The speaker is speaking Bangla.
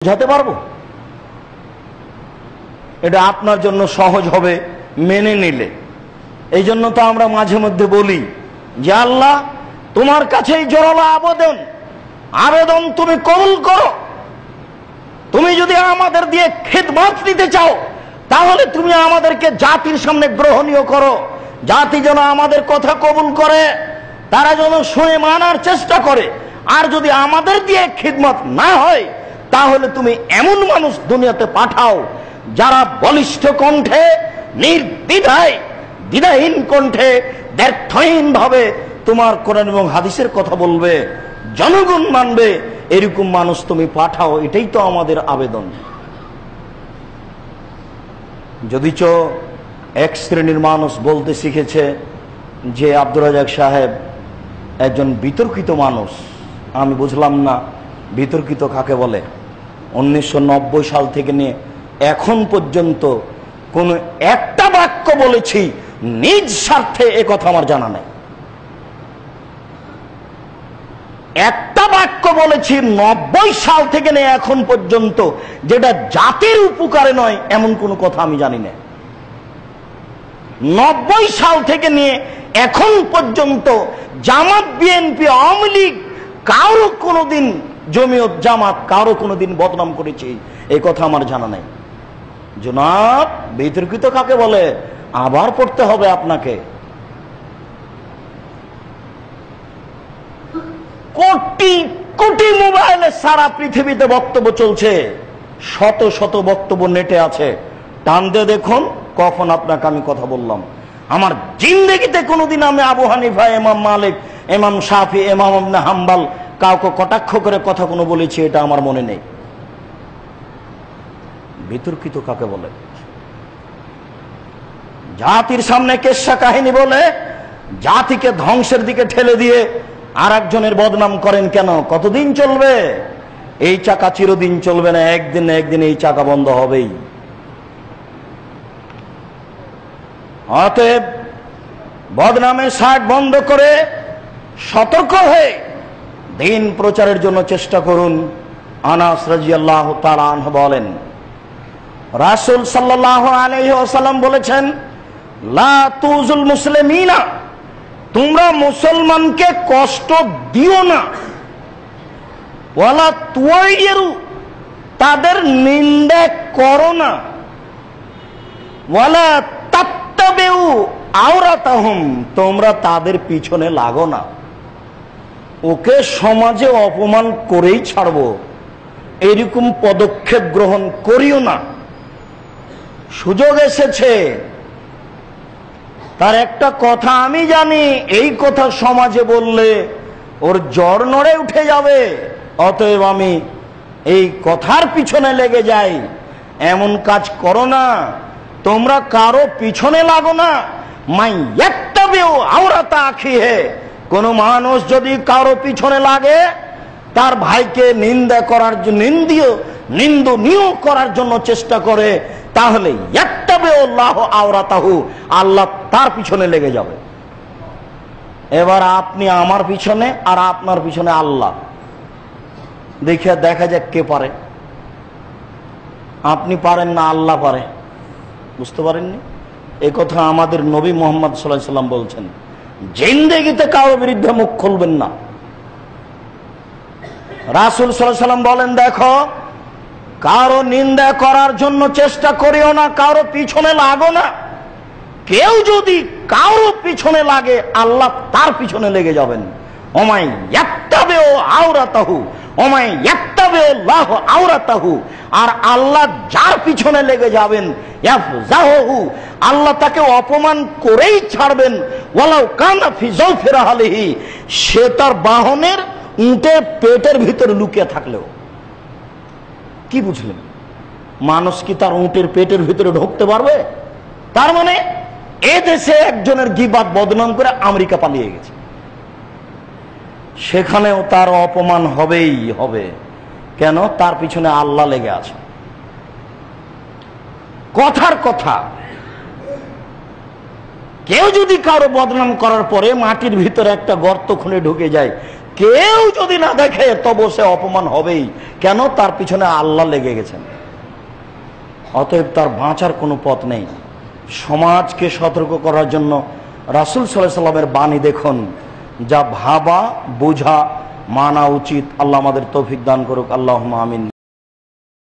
বোঝাতে পারবো? এটা আপনার জন্য সহজ হবে মেনে নিলে। এই জন্য তো আমরা মাঝে মধ্যে বলি যে আল্লাহ তোমার কাছেই জোরালো আবেদন তুমি কবুল করো। তুমি যদি আমাদের দিয়ে খিদমত নিতে চাও তাহলে তুমি আমাদেরকে জাতির সামনে গ্রহণীয় করো। জাতি যেন আমাদের কথা কবুল করে, তারা যেন শুনে মানার চেষ্টা করে। আর যদি আমাদের দিয়ে খিদমত না হয় তাহলে তুমি এমন মানুষ দুনিয়াতে পাঠাও যারা বলিষ্ঠ কণ্ঠে, নির্দ্বিধায়, দ্বিধাহীন কণ্ঠে, ব্যর্থহীন ভাবে তোমার কোরআন এবং হাদিসের কথা বলবে, জনগণ মানবে। এরকম মানুষ তুমি পাঠাও, এটাই তো আমাদের আবেদন। যদিচ এক শ্রেণীর মানুষ বলতে শিখেছে যে আব্দুর রাজ্জাক সাহেব একজন বিতর্কিত মানুষ। আমি বুঝলাম না বিতর্কিত কাকে বলে। 1990 সাল থেকে নিয়ে এখন পর্যন্ত কোন একটা বাক্য বলেছি নিজ স্বার্থে, এ কথা আমার জানা নাই। একটা বাক্য বলেছি 90 সাল থেকে নিয়ে এখন পর্যন্ত যেটা জাতির উপকারে নয়, এমন কোন কথা আমি জানি না। 90 সাল থেকে নিয়ে এখন পর্যন্ত জামাত, বিএনপি, আওয়ামী লীগ কারো কোনোদিন, জমিয়ত জামাত কারো কোনোদিন বদনাম করেছি, এই কথা আমার জানা নাই। জনাব, বিতর্কিত কাকে বলে আবার পড়তে হবে আপনাকে। কোটি কোটি মোবাইলে সারা পৃথিবীতে বক্তব্য চলছে, শত শত বক্তব্য নেটে আছে। টান দিয়ে দেখুন কখন আপনাকে আমি কথা বললাম। আমার জিন্দেগিতে কোনোদিন আমি আবু হানিফা, ইমাম মালিক, ইমাম শাফি, ইমাম ইবনে হাম্বল কাউকে কটাক্ষ করে কথা কোনো বলেছি এটা আমার মনে নেই। বিতর্কিত কাকে বলে? জাতির সামনে কেচ্ছা কাহিনী বলে জাতিকে ধ্বংসের দিকে ঠেলে দিয়ে আর একজনের বদনাম করেন কেন? কতদিন চলবে এই চাকা? চিরদিন চলবে না, একদিন না একদিন এই চাকা বন্ধ হবেই। অতএব বদনামের শাক বন্ধ করে সতর্ক হয়ে দিন প্রচারের জন্য চেষ্টা করুন। আনাস রাদিয়াল্লাহু তাআলা আনহু বলেন, রাসূল সাল্লাল্লাহু আলাইহি ওয়াসাল্লাম বলেছেন, লা তুজুল মুসলিমিনা, তোমরা মুসলমানকে কষ্ট দিও না, ওয়ালা তুয়াইরু, তাদের নিন্দা করো না, ওয়ালা তাত্তাবিউ আওরাতাহুম, তোমরা তাদের পিছনে লাগো না। ওকে সমাজে অপমান করেই ছাড়বো এরকম পদক্ষেপ গ্রহণ করিও না। সুযোগ এসেছে, তার একটা কথা আমি জানি, এই কথা সমাজে বললে ওর জ্বর নড়ে উঠে যাবে। অতএব আমি এই কথার পিছনে লেগে যাই। এমন কাজ করো না, তোমরা কারো পিছনে লাগো না। মাই ইয়াত্তাবিউ আওরাতা আখিহি, কোন মানুষ যদি কারো পিছনে লাগে, তার ভাইকে নিন্দা করার জন্য, নিন্দনীয় করার জন্য চেষ্টা করে, তাহলে ইয়াত্তাবিউল্লাহু আওরাতাহু, আল্লাহ তার পিছনে লেগে যাবে। এবার আপনি আমার পিছনে আর আপনার পিছনে আল্লাহ, দেখা যাক কে পারে। আপনি পারেন না, আল্লাহ পারে। বুঝতে পারেননি? এই কথা আমাদের নবী মুহাম্মদ সাল্লাল্লাহু আলাইহি ওয়াসাল্লাম বলছেন, জিন্দেগিতে কারো বিরুদ্ধে মুখ খুলবেন না। রাসূল সাল্লাল্লাহু আলাইহি ওয়াসাল্লাম বলেন, দেখো, কারো নিন্দা করার জন্য চেষ্টা করিও না, কারো পিছনে লাগো না। কেউ যদি কারো পিছনে লাগে, আল্লাহ তার পিছনে লেগে যাবেন। ওমাই ইয়াত্তাবিউ আওরাতাহু, ওমাই ইয়াত্তাবিউল্লাহু আওরাতাহু, আর আল্লাহ যার পিছনে লেগে যাবেন, ইয়াফজাহু, আল্লাহ তাকে অপমান করেই ছাড়বেন। ওয়ালাউ কানা ফি যাওফি রাহলিহি, সে তার বাহনের উটের পেটের ভিতরে লুকিয়ে থাকলেও। কি বুঝলেন? মানুষ কি তার উটের পেটের ভিতরে ঢুকতে পারবে? তার মানে এ দেশে একজনের গীবাত বদনাম করে আমেরিকা পালিয়ে গেছে, সেখানেও তার অপমান হবেই হবে। কেন? তার পিছনে আল্লাহ লেগে আছে। কথার কথা, কেউ যদি কারো বদনাম করার পরে মাটির ভিতরে একটা গর্ত খুলে ঢুকে যায়, কেউ যদি না দেখে তবু সে অপমান হবেই। কেন? তার পিছনে আল্লাহ লেগে গেছেন। অতএব তার বাঁচার কোনো পথ নেই। সমাজকে সতর্ক করার জন্য রাসূল সাল্লাল্লাহু আলাইহি সাল্লামের বাণী দেখুন, যা ভাবা বোঝা মানা উচিত। আল্লাহ আমাদের তৌফিক দান করুক। আল্লাহুম্মা আমিন।